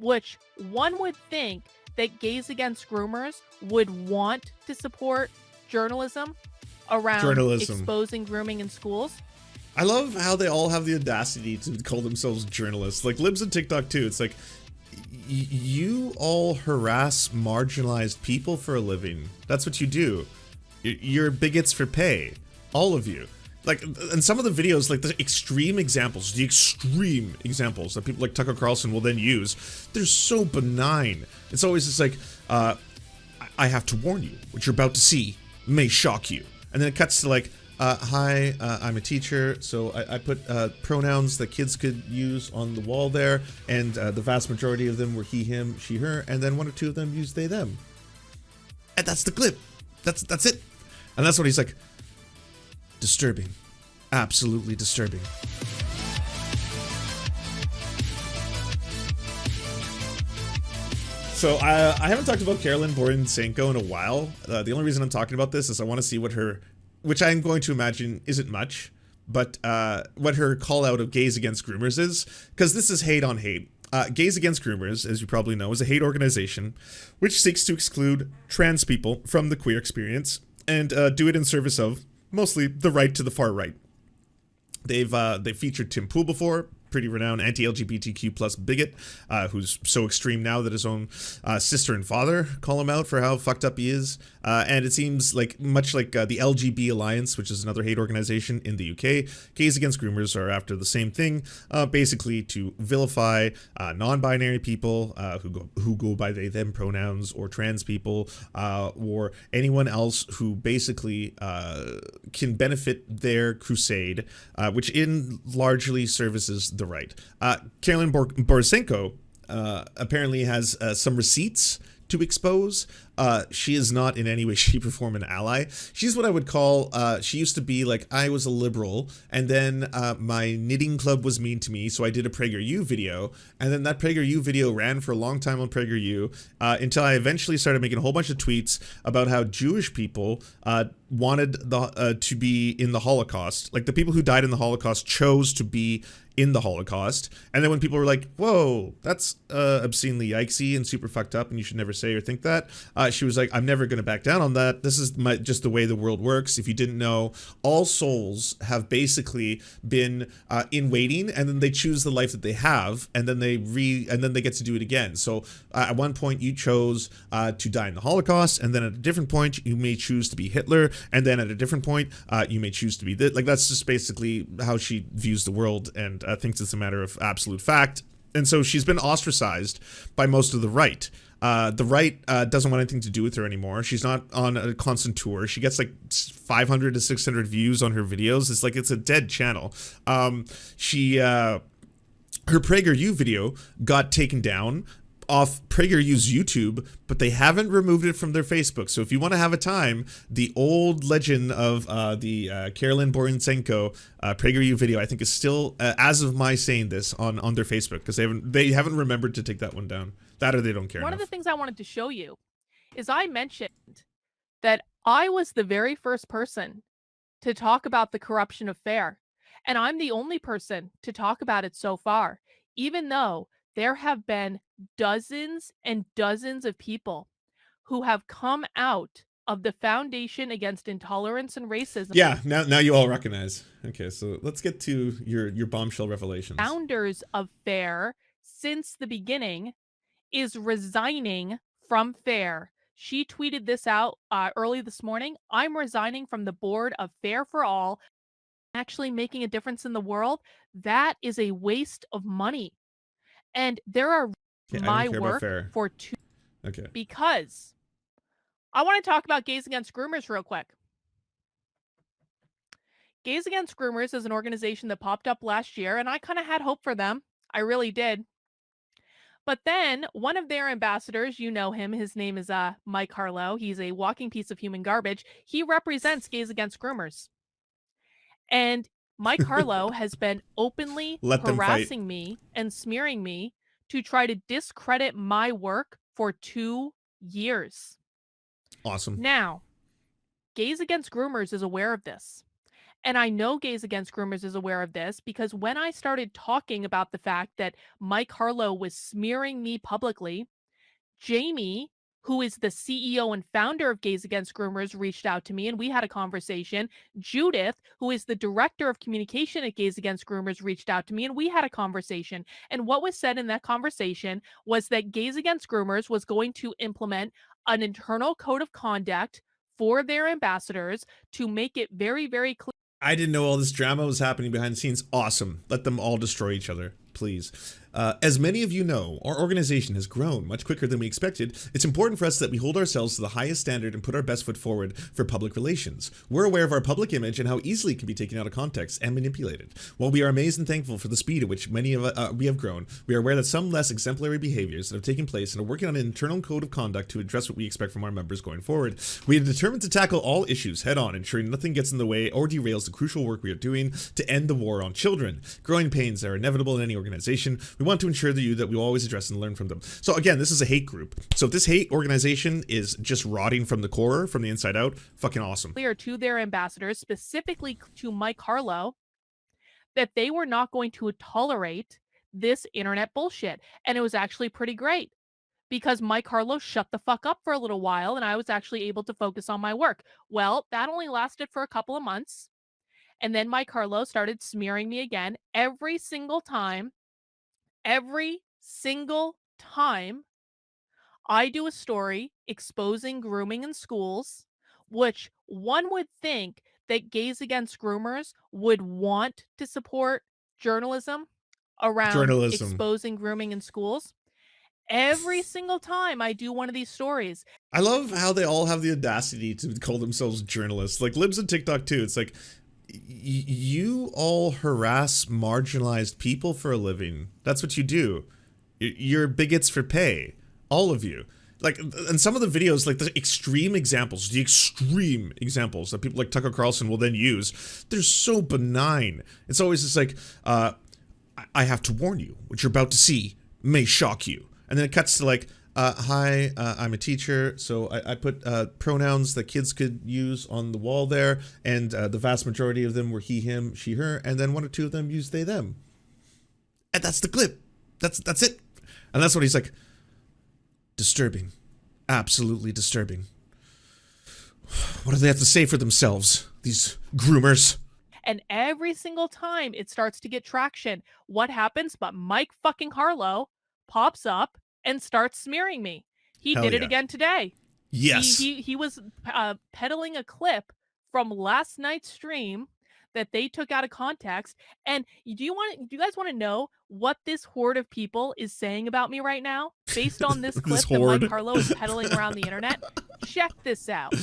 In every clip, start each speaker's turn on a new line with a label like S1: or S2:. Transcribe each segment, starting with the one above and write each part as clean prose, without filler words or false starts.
S1: which one would think that Gays Against Groomers would want to support journalism around exposing grooming in schools.
S2: I love how they all have the audacity to call themselves journalists. Like libs and TikTok too. It's like, you all harass marginalized people for a living. That's what you do. You're bigots for pay. All of you. Like, and some of the videos, like the extreme examples that people like Tucker Carlson will then use, they're so benign. It's always just like, I have to warn you, what you're about to see may shock you. And then it cuts to like, hi, I'm a teacher, so I put pronouns that kids could use on the wall there, and the vast majority of them were he, him, she, her, and then one or two of them used they, them. And that's the clip. That's it. And that's what he's like, disturbing. Absolutely disturbing. So I haven't talked about Carolyn Borysenko in a while. The only reason I'm talking about this is I want to see what her, which I'm going to imagine isn't much, but what her call out of Gays Against Groomers is, because this is hate on hate. Gays Against Groomers, as you probably know, is a hate organization which seeks to exclude trans people from the queer experience and do it in service of mostly the right to the far right. They've featured Tim Pool before, pretty renowned anti-LGBTQ plus bigot, who's so extreme now that his own sister and father call him out for how fucked up he is. And it seems like, much like the LGB Alliance, which is another hate organization in the UK, Gays Against Groomers are after the same thing, basically to vilify non-binary people who go by they, them pronouns, or trans people, or anyone else who basically can benefit their crusade, which in largely services the right. Carolyn Borysenko apparently has some receipts to expose. She is not in any way, shape, or form an ally. She's what I would call, she used to be like, I was a liberal, and then my knitting club was mean to me, so I did a PragerU video, and then that PragerU video ran for a long time on PragerU, until I eventually started making a whole bunch of tweets about how Jewish people wanted to be in the Holocaust. Like, the people who died in the Holocaust chose to be in the Holocaust. And then when people were like, whoa, that's obscenely yikesy and super fucked up and you should never say or think that, she was like, I'm never going to back down on that. This is just the way the world works. If you didn't know, all souls have basically been in waiting, and then they choose the life that they have, and then they get to do it again. So at one point you chose to die in the Holocaust, and then at a different point you may choose to be Hitler, and then at a different point you may choose to be this. Like, that's just basically how she views the world, and thinks it's a matter of absolute fact. And so she's been ostracized by most of the right. The right doesn't want anything to do with her anymore. She's not on a constant tour. She gets like 500 to 600 views on her videos. It's like, it's a dead channel. Her PragerU video got taken down off PragerU's YouTube, but they haven't removed it from their Facebook. So if you want to have a time, the old legend of the Carolyn Borysenko PragerU video, I think, is still, as of my saying this, on their Facebook, because they haven't remembered to take that one down. That, or they don't care
S1: One
S2: enough.
S1: of the things I wanted to show you is I mentioned that I was the very first person to talk about the corruption of FAIR, and I'm the only person to talk about it so far, even though there have been dozens and dozens of people who have come out of the Foundation Against Intolerance and Racism.
S2: Yeah, now you all recognize. Okay, so let's get to your bombshell revelations.
S1: Founders of FAIR since the beginning is resigning from FAIR. She tweeted this out early this morning. I'm resigning from the board of FAIR for All. Actually making a difference in the world. That is a waste of money. And there are my work for two.
S2: Okay.
S1: Because I want to talk about Gays Against Groomers real quick. Gays Against Groomers is an organization that popped up last year, and I kind of had hope for them. I really did. But then one of their ambassadors, you know him, his name is Mike Harlow. He's a walking piece of human garbage. He represents Gays Against Groomers. And Mike Harlow has been openly harassing me and smearing me to try to discredit my work for 2 years.
S2: Awesome.
S1: Now, Gays Against Groomers is aware of this. And I know Gays Against Groomers is aware of this because when I started talking about the fact that Mike Harlow was smearing me publicly, Jamie, who is the CEO and founder of Gays Against Groomers, reached out to me and we had a conversation. Judith, who is the director of communication at Gays Against Groomers, reached out to me and we had a conversation. And what was said in that conversation was that Gays Against Groomers was going to implement an internal code of conduct for their ambassadors to make it very, very clear.
S2: I didn't know all this drama was happening behind the scenes. Awesome. Let them all destroy each other, please. As many of you know, our organization has grown much quicker than we expected. It's important for us that we hold ourselves to the highest standard and put our best foot forward for public relations. We're aware of our public image and how easily it can be taken out of context and manipulated. While we are amazed and thankful for the speed at which many of we have grown, we are aware that some less exemplary behaviors that have taken place and are working on an internal code of conduct to address what we expect from our members going forward. We are determined to tackle all issues head on, ensuring nothing gets in the way or derails the crucial work we are doing to end the war on children. Growing pains are inevitable in any organization. We want to ensure that we will always address and learn from them. So again, this is a hate group. So if this hate organization is just rotting from the core, from the inside out, fucking awesome.
S1: Clear to their ambassadors, specifically to Mike Harlow, that they were not going to tolerate this internet bullshit. And it was actually pretty great because Mike Harlow shut the fuck up for a little while and I was actually able to focus on my work. Well, that only lasted for a couple of months. And then Mike Harlow started smearing me again every single time. Every single time I do a story exposing grooming in schools, which one would think that Gays Against Groomers would want to support journalism around
S2: Journalism.
S1: exposing grooming in schools. Every single time I do one of these stories.
S2: I love how they all have the audacity to call themselves journalists. Like libs and TikTok too. It's like, you all harass marginalized people for a living. That's what you do. You're bigots for pay. All of you. Like, and some of the videos, like the extreme examples that people like Tucker Carlson will then use, they're so benign. It's always just like, I have to warn you, what you're about to see may shock you. And then it cuts to like, hi, I'm a teacher, so I put pronouns that kids could use on the wall there, and the vast majority of them were he, him, she, her, and then one or two of them used they, them. And that's the clip. That's it. And that's what he's like, disturbing. Absolutely disturbing. What do they have to say for themselves, these groomers?
S1: And every single time it starts to get traction, what happens? But Mike fucking Harlow pops up and starts smearing me. He
S2: Hell
S1: did it
S2: yeah.
S1: again today.
S2: Yes.
S1: He was peddling a clip from last night's stream that they took out of context. And do you guys want to know what this horde of people is saying about me right now based on this clip that Mike Harlow is peddling around the internet? Check this out.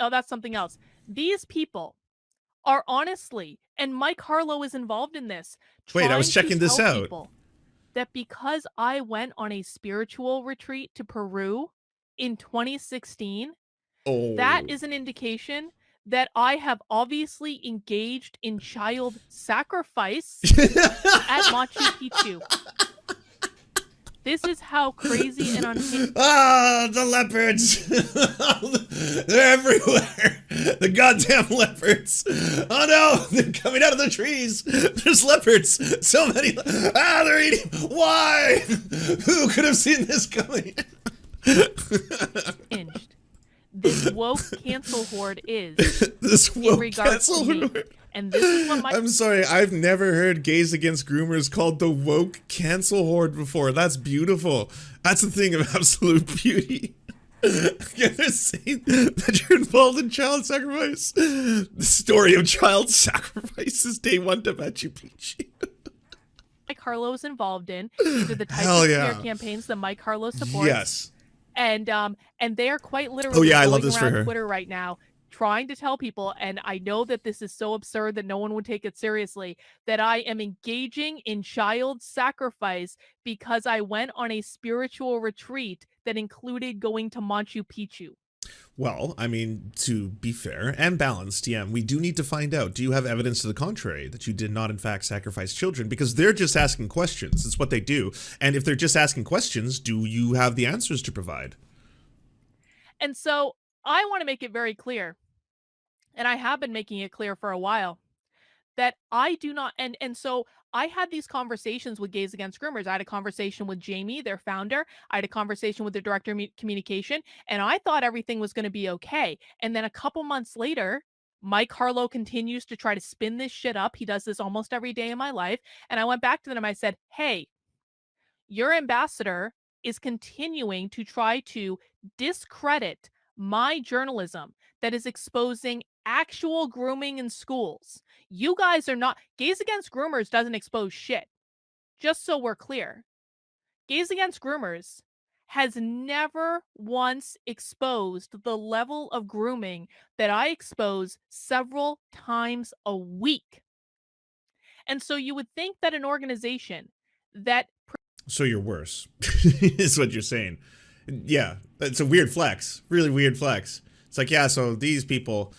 S1: Oh, that's something else. These people are honestly, and Mike Harlow is involved in this.
S2: Wait, I was checking this out.
S1: That because I went on a spiritual retreat to Peru in 2016, that is an indication that I have obviously engaged in child sacrifice at Machu Picchu. This is how crazy and unhinged.
S2: Ah, the leopards! They're everywhere! The goddamn leopards! Oh no! They're coming out of the trees! There's leopards! So many! They're eating! Why? Who could have seen this coming?
S1: Hinged. This woke cancel horde is.
S2: This woke cancel horde.
S1: And this is what
S2: I'm sorry, I've never heard Gays Against Groomers called the woke cancel horde before. That's beautiful. That's a thing of absolute beauty. You're saying that you're involved in child sacrifice. The story of child sacrifice is day one to Machu Picchu.
S1: Mike Harlow is involved in. These are the types of smear campaigns that Mike Harlow supports.
S2: Yes.
S1: And they are quite literally
S2: I
S1: going
S2: love this
S1: around
S2: for her.
S1: Twitter right now trying to tell people, and I know that this is so absurd that no one would take it seriously, that I am engaging in child sacrifice because I went on a spiritual retreat that included going to Machu Picchu.
S2: Well, I mean, to be fair and balanced, yeah, we do need to find out, do you have evidence to the contrary that you did not in fact sacrifice children? Because they're just asking questions. It's what they do. And if they're just asking questions, do you have the answers to provide?
S1: And so I want to make it very clear. And I have been making it clear for a while that I do not, and so I had these conversations with Gays Against Groomers. I had a conversation with Jamie, their founder. I had a conversation with the director of communication, and I thought everything was going to be okay. And then a couple months later, Mike Harlow continues to try to spin this shit up. He does this almost every day in my life. And I went back to them. I said, "Hey, your ambassador is continuing to try to discredit my journalism that is exposing actual grooming in schools. You guys are not, Gays Against Groomers doesn't expose shit. Just so we're clear, Gays Against Groomers has never once exposed the level of grooming that I expose several times a week." And so you would think that an organization that
S2: So you're worse, is what you're saying. Yeah, it's a weird flex. Really weird flex. It's like, yeah, so these people,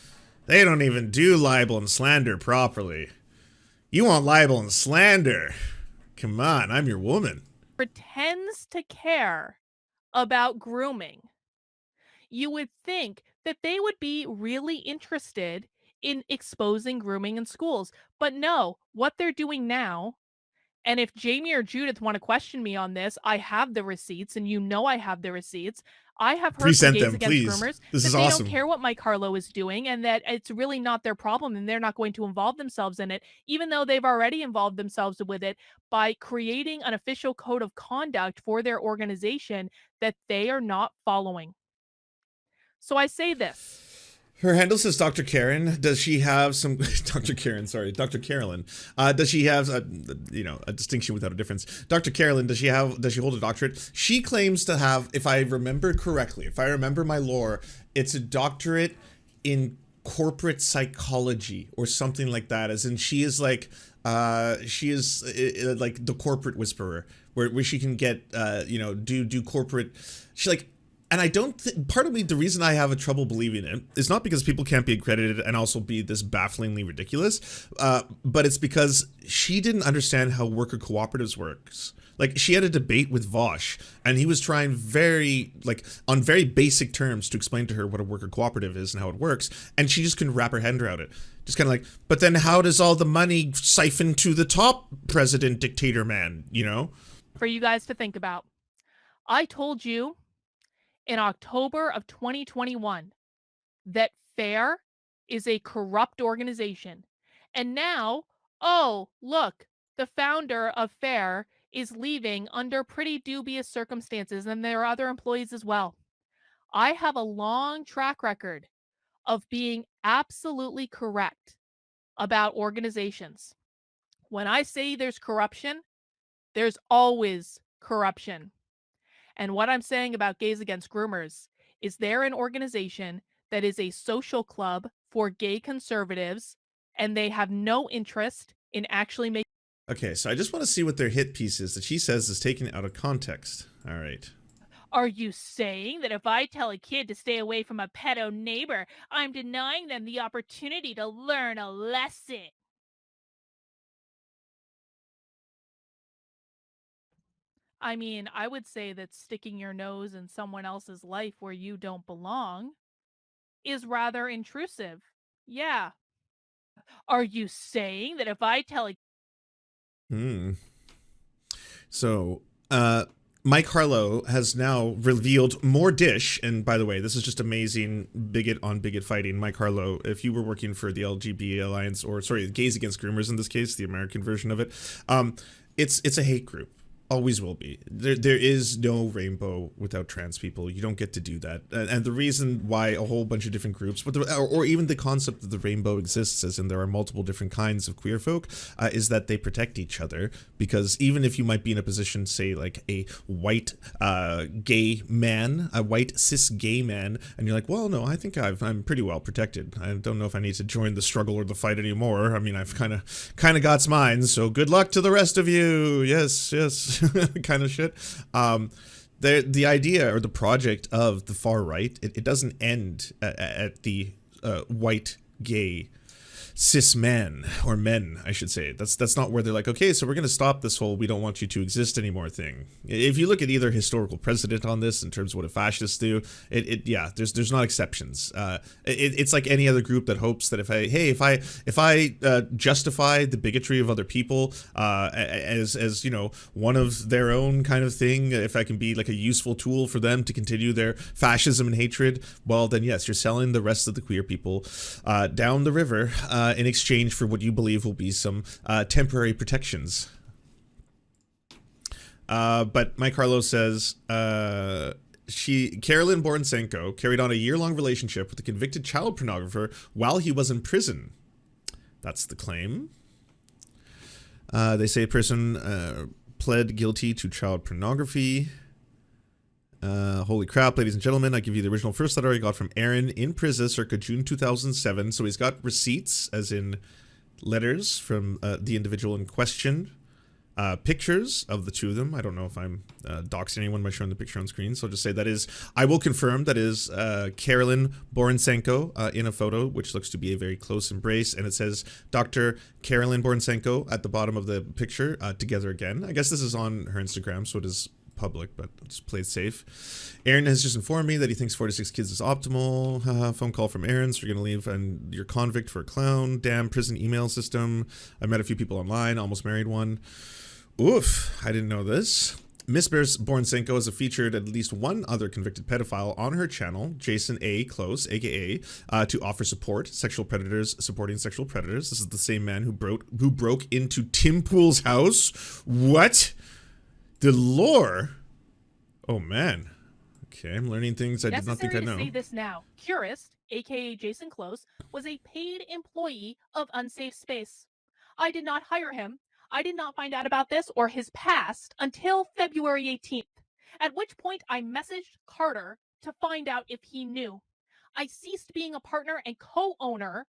S2: they don't even do libel and slander properly. You want libel and slander? Come on, I'm your woman.
S1: pretends to care about grooming, you would think that they would be really interested in exposing grooming in schools. But no, what they're doing now, and if Jamie or Judith want to question me on this, I have the receipts, and you know I have the receipts. I have heard from
S2: Present
S1: Gays
S2: them,
S1: Against
S2: please.
S1: Groomers
S2: This
S1: that
S2: is
S1: they don't
S2: awesome.
S1: care what Mike Harlow is doing and that it's really not their problem and they're not going to involve themselves in it, even though they've already involved themselves with it by creating an official code of conduct for their organization that they are not following. So I say this.
S2: Her handle says Dr. Karen. Does she have some Dr. Karen? Sorry, Dr. Carolyn. Does she have a distinction without a difference? Dr. Carolyn, does she hold a doctorate? She claims to have, if I remember correctly, if I remember my lore, it's a doctorate in corporate psychology or something like that. As in, she is like like the corporate whisperer, where she can get do corporate. She like. And I don't part of me, the reason I have a trouble believing it is not because people can't be accredited and also be this bafflingly ridiculous, but it's because she didn't understand how worker cooperatives works. Like, she had a debate with Vosh, and he was trying on very basic terms to explain to her what a worker cooperative is and how it works, and she just couldn't wrap her head around it. Just kind of like, but then how does all the money siphon to the top president dictator man, you know?
S1: For you guys to think about. I told you in October of 2021 that FAIR is a corrupt organization. And now, oh, look, the founder of FAIR is leaving under pretty dubious circumstances, and there are other employees as well. I have a long track record of being absolutely correct about organizations. When I say there's corruption, there's always corruption. And what I'm saying about Gays Against Groomers is they're an organization that is a social club for gay conservatives, and they have no interest in actually making.
S2: Okay, so I just want to see what their hit piece is that she says is taken out of context. All right.
S1: Are you saying that if I tell a kid to stay away from a pedo neighbor, I'm denying them the opportunity to learn a lesson? I mean, I would say that sticking your nose in someone else's life where you don't belong is rather intrusive. Yeah. Are you saying that if I tell a
S2: Hmm. So, Mike Harlow has now revealed more dish. And by the way, this is just amazing. Bigot on bigot fighting. Mike Harlow, if you were working for the LGBT Alliance, or sorry, Gays Against Groomers in this case, the American version of it, it's a hate group. Always will be. There is no rainbow without trans people. You don't get to do that. And the reason why a whole bunch of different groups, or even the concept that the rainbow exists, as in there are multiple different kinds of queer folk, is that they protect each other. Because even if you might be in a position, say, like a white gay man, a white cis gay man, and you're like, well, no, I think I'm pretty well protected. I don't know if I need to join the struggle or the fight anymore. I mean, I've kind of got mine. So good luck to the rest of you. Yes. Kind of shit. The idea or the project of the far right, it doesn't end at the white gay cis men, or men, I should say. That's not where they're like, okay, so we're going to stop this whole "we don't want you to exist anymore" thing. If you look at either historical precedent on this in terms of what a fascists do, yeah, there's not exceptions. It's like any other group that hopes that if I justify the bigotry of other people as you know, one of their own kind of thing, if I can be like a useful tool for them to continue their fascism and hatred, well then yes, you're selling the rest of the queer people down the river in exchange for what you believe will be some temporary protections. But Mike Harlow says Carolyn Borysenko carried on a year-long relationship with a convicted child pornographer while he was in prison. That's the claim. They say a person pled guilty to child pornography. Holy crap, ladies and gentlemen, I give you the original first letter I got from Aaron in prison circa June 2007. So he's got receipts, as in letters from the individual in question. Pictures of the two of them. I don't know if I'm doxing anyone by showing the picture on screen, so I'll just say that is, I will confirm that is Carolyn Borysenko in a photo, which looks to be a very close embrace, and it says Dr. Carolyn Borysenko at the bottom of the picture, together again. I guess this is on her Instagram, so it is public, but I'll just play it safe. Aaron has just informed me that he thinks 4 to 6 kids is optimal. Phone call from Aaron, so you're gonna leave and you're convict for a clown. Damn prison email system. I met a few people online, almost married one. Oof, I didn't know this. Miss Borysenko has featured at least one other convicted pedophile on her channel, Jason A. Close, aka to offer support, sexual predators supporting sexual predators. This is the same man who broke into Tim Pool's house. What? The lore? Oh man. Okay, I'm learning things I did not think I know.
S1: Necessary to say this now. Curist, aka Jason Close, was a paid employee of Unsafe Space. I did not hire him. I did not find out about this or his past until February 18th, at which point I messaged Carter to find out if he knew. I ceased being a partner and co-owner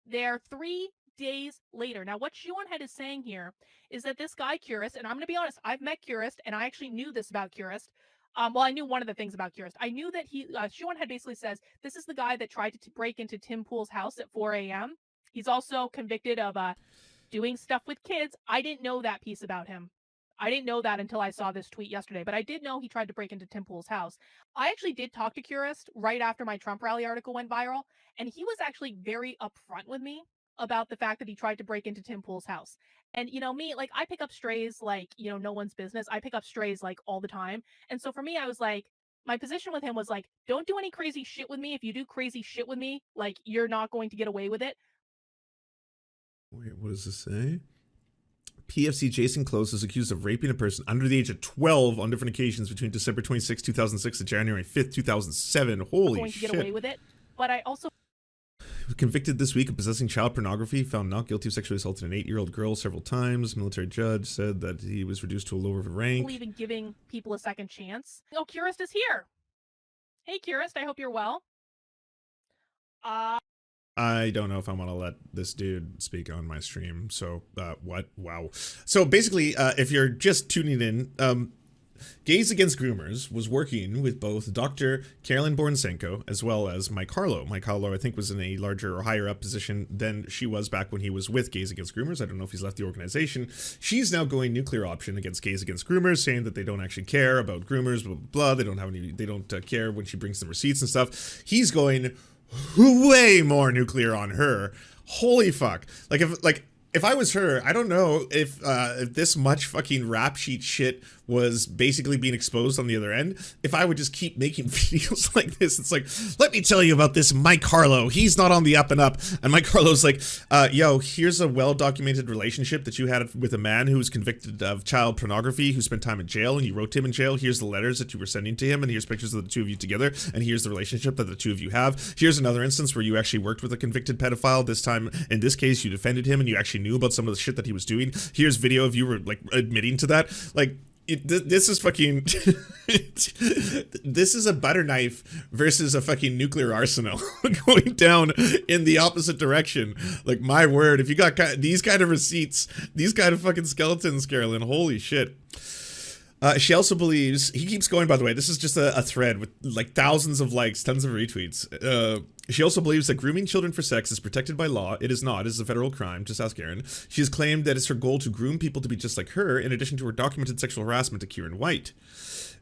S1: there 3 days later. Now, what Shuonhead is saying here is that this guy, Curist, and I'm going to be honest, I've met Curist, and I actually knew this about Curist. Well, I knew one of the things about Curist. I knew that Shuonhead basically says, this is the guy that tried to break into Tim Pool's house at 4 a.m. He's also convicted of doing stuff with kids. I didn't know that piece about him. I didn't know that until I saw this tweet yesterday, but I did know he tried to break into Tim Pool's house. I actually did talk to Curist right after my Trump rally article went viral, and he was actually very upfront with me about the fact that he tried to break into Tim Pool's house. And, you know, me, like, I pick up strays like, you know, no one's business. I pick up strays like all the time. And so for me, I was like, my position with him was like, don't do any crazy shit with me. If you do crazy shit with me, like, you're not going to get away with it.
S2: Wait, what does this say? PFC Jason Close is accused of raping a person under the age of 12 on different occasions between December 26, 2006 to January 5th, 2007. Holy
S1: going
S2: shit.
S1: to get away with it. But I also
S2: convicted this week of possessing child pornography, found not guilty of sexually assaulting an 8-year-old girl several times. Military judge said that he was reduced to a lower rank.
S1: believe in giving people a second chance. Oh, Curist is here. Hey, Curist, I hope you're well.
S2: I don't know if I want to let this dude speak on my stream. So, what? Wow. So basically, if you're just tuning in, Gays Against Groomers was working with both Dr. Carolyn Borysenko as well as Mike Harlow. Mike Harlow, I think, was in a larger or higher up position than she was back when he was with Gays Against Groomers. I don't know if he's left the organization. She's now going nuclear option against Gays Against Groomers, saying that they don't actually care about groomers, blah, blah, blah. They don't have any, they don't care when she brings the receipts and stuff. He's going way more nuclear on her. Holy fuck. If I was her, I don't know if this much fucking rap sheet shit was basically being exposed on the other end. If I would just keep making videos like this, it's like, let me tell you about this Mike Harlow. He's not on the up and up. And Mike Harlow's like, yo, here's a well-documented relationship that you had with a man who was convicted of child pornography, who spent time in jail, and you wrote to him in jail. Here's the letters that you were sending to him, and here's pictures of the two of you together, and here's the relationship that the two of you have. Here's another instance where you actually worked with a convicted pedophile. This time, in this case, you defended him, and you actually knew about some of the shit that he was doing. Here's video of you were like admitting to that. Like, this is fucking this is a butter knife versus a fucking nuclear arsenal going down in the opposite direction. Like, my word, if you got these kind of receipts, these kind of fucking skeletons, Carolyn, holy shit. She also believes, he keeps going, by the way, this is just a thread with like thousands of likes, tons of retweets. She also believes that grooming children for sex is protected by law. It is not. It is a federal crime. Just ask Aaron. She has claimed that it's her goal to groom people to be just like her, in addition to her documented sexual harassment to Kieran White.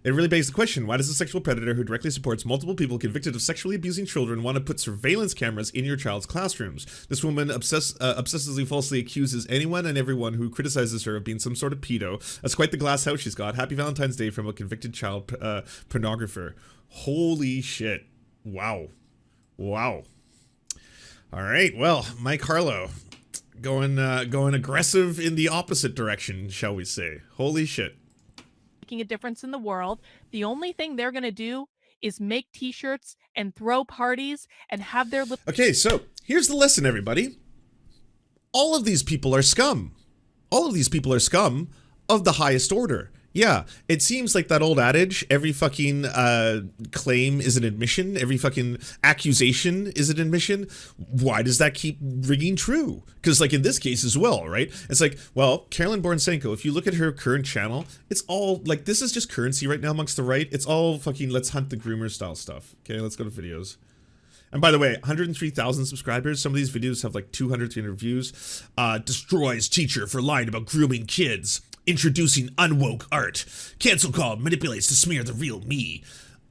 S2: It really begs the question, why does a sexual predator who directly supports multiple people convicted of sexually abusing children want to put surveillance cameras in your child's classrooms? This woman obsessively falsely accuses anyone and everyone who criticizes her of being some sort of pedo. That's quite the glass house she's got. Happy Valentine's Day from a convicted child pornographer. Holy shit. Wow. Wow. All right. Well, Mike Harlow going aggressive in the opposite direction, shall we say. Holy shit.
S1: Making a difference in the world. The only thing they're going to do is make t-shirts and throw parties and have their little...
S2: Okay, so here's the lesson, everybody. All of these people are scum. All of these people are scum of the highest order. Yeah, it seems like that old adage, every fucking claim is an admission, every fucking accusation is an admission. Why does that keep ringing true? Because like in this case as well, right? It's like, well, Carolyn Borysenko, if you look at her current channel, it's all like, this is just currency right now amongst the right. It's all fucking let's hunt the groomer style stuff. Okay, let's go to videos. And by the way, 103,000 subscribers. Some of these videos have like 200, 300 views. Destroys teacher for lying about grooming kids. Introducing unwoke art. Cancel call manipulates to smear the real me.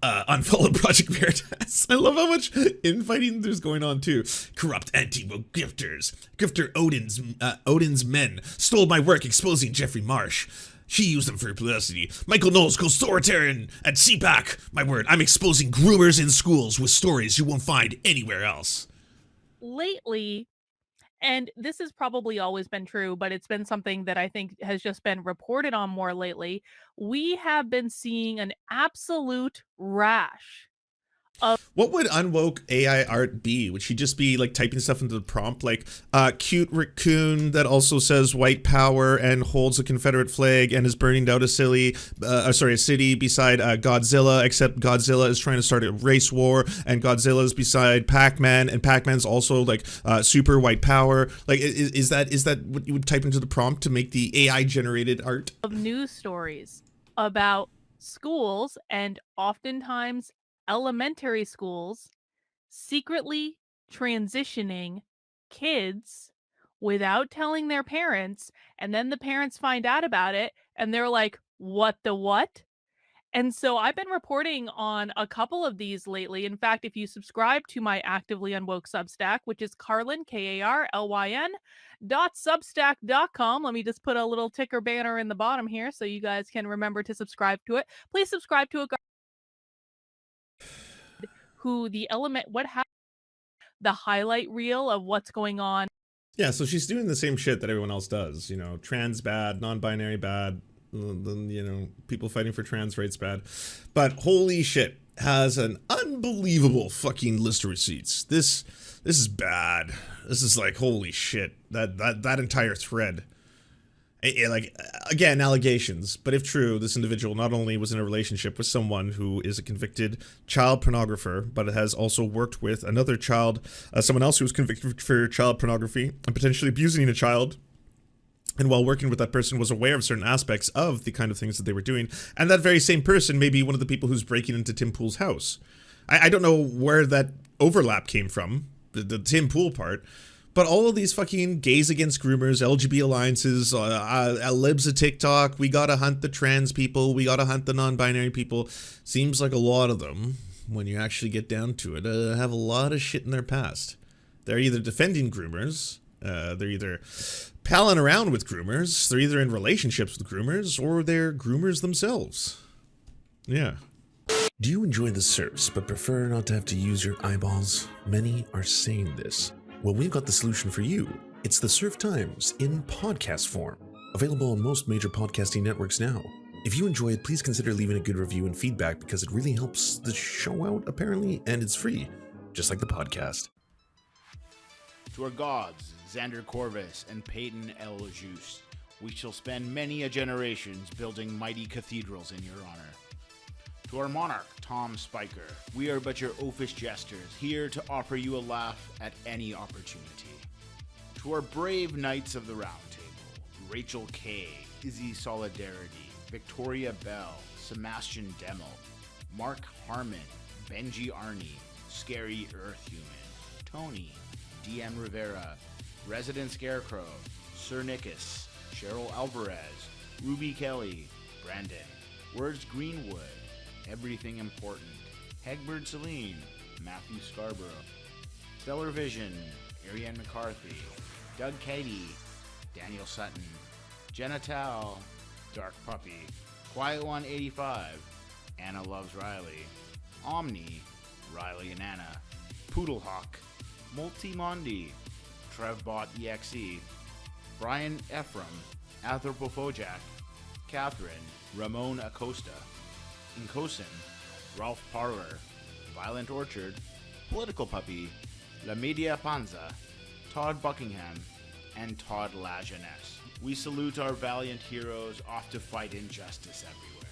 S2: Unfollow Project Veritas. I love how much infighting there's going on too. Corrupt anti-woke grifters. Grifter Odin's men stole my work exposing Jeffrey Marsh. She used them for publicity. Michael Knowles goes authoritarian at CPAC. My word, I'm exposing groomers in schools with stories you won't find anywhere else.
S1: Lately, and this has probably always been true, but it's been something that I think has just been reported on more lately. We have been seeing an absolute rash of...
S2: What would unwoke AI art be? Would she just be like typing stuff into the prompt like cute raccoon that also says white power and holds a Confederate flag and is burning down a city beside Godzilla, except Godzilla is trying to start a race war and Godzilla is beside Pac-Man and Pac-Man's also like super white power. Like is that what you would type into the prompt to make the AI generated art?
S1: Of news stories about schools and oftentimes elementary schools secretly transitioning kids without telling their parents, and then the parents find out about it and they're like, what the what? And so I've been reporting on a couple of these lately. In fact, if you subscribe to my Actively Unwoke Substack, which is Karlyn, Karlyn .substack.com. Let me just put a little ticker banner in the bottom here so you guys can remember to subscribe to it. Please subscribe to a who the element, what happened, the highlight reel of what's going on.
S2: Yeah, so she's doing the same shit that everyone else does. You know, trans bad, non-binary bad, you know, people fighting for trans rights bad. But holy shit, has an unbelievable fucking list of receipts. This is bad. This is like, holy shit, that entire thread. Like, again, allegations, but if true, this individual not only was in a relationship with someone who is a convicted child pornographer, but has also worked with another child, someone else who was convicted for child pornography and potentially abusing a child. And while working with that person was aware of certain aspects of the kind of things that they were doing. And that very same person may be one of the people who's breaking into Tim Pool's house. I don't know where that overlap came from, the Tim Pool part. But all of these fucking gays against groomers, LGBT alliances, libs of TikTok, we gotta hunt the trans people, we gotta hunt the non-binary people. Seems like a lot of them, when you actually get down to it, have a lot of shit in their past. They're either defending groomers, they're either palling around with groomers, they're either in relationships with groomers, or they're groomers themselves. Yeah.
S3: Do you enjoy the Serfs, but prefer not to have to use your eyeballs? Many are saying this. Well, we've got the solution for you. It's the Serf Times in podcast form, available on most major podcasting networks now. If you enjoy it, please consider leaving a good review and feedback because it really helps the show out, apparently, and it's free, just like the podcast.
S4: To our gods, Xander Corvus and Peyton L. Juste, we shall spend many a generations building mighty cathedrals in your honor. To our monarch, Tom Spiker, we are but your oafish jesters, here to offer you a laugh at any opportunity. To our brave knights of the Round Table, Rachel K., Izzy Solidarity, Victoria Bell, Sebastian Demmel, Mark Harmon, Benji Arney, Scary Earth Human, Tony, DM Rivera, Resident Scarecrow, Sir Nickus, Cheryl Alvarez, Ruby Kelly, Brandon, Words Greenwood, Everything Important, Hegbert Celine, Matthew Scarborough, Stellar Vision, Ariane McCarthy, Doug Cady, Daniel Sutton, Jenna Tao, Dark Puppy, Quiet One 85, Anna Loves Riley, Omni, Riley and Anna, Poodlehawk, Multimondi, Trevbot EXE, Brian Ephraim, Anthropophojak, Catherine, Ramon Acosta, Inkosin, Ralph Parler, Violent Orchard, Political Puppy, La Media Panza, Todd Buckingham, and Todd La Jeunesse. We salute our valiant heroes off to fight injustice everywhere.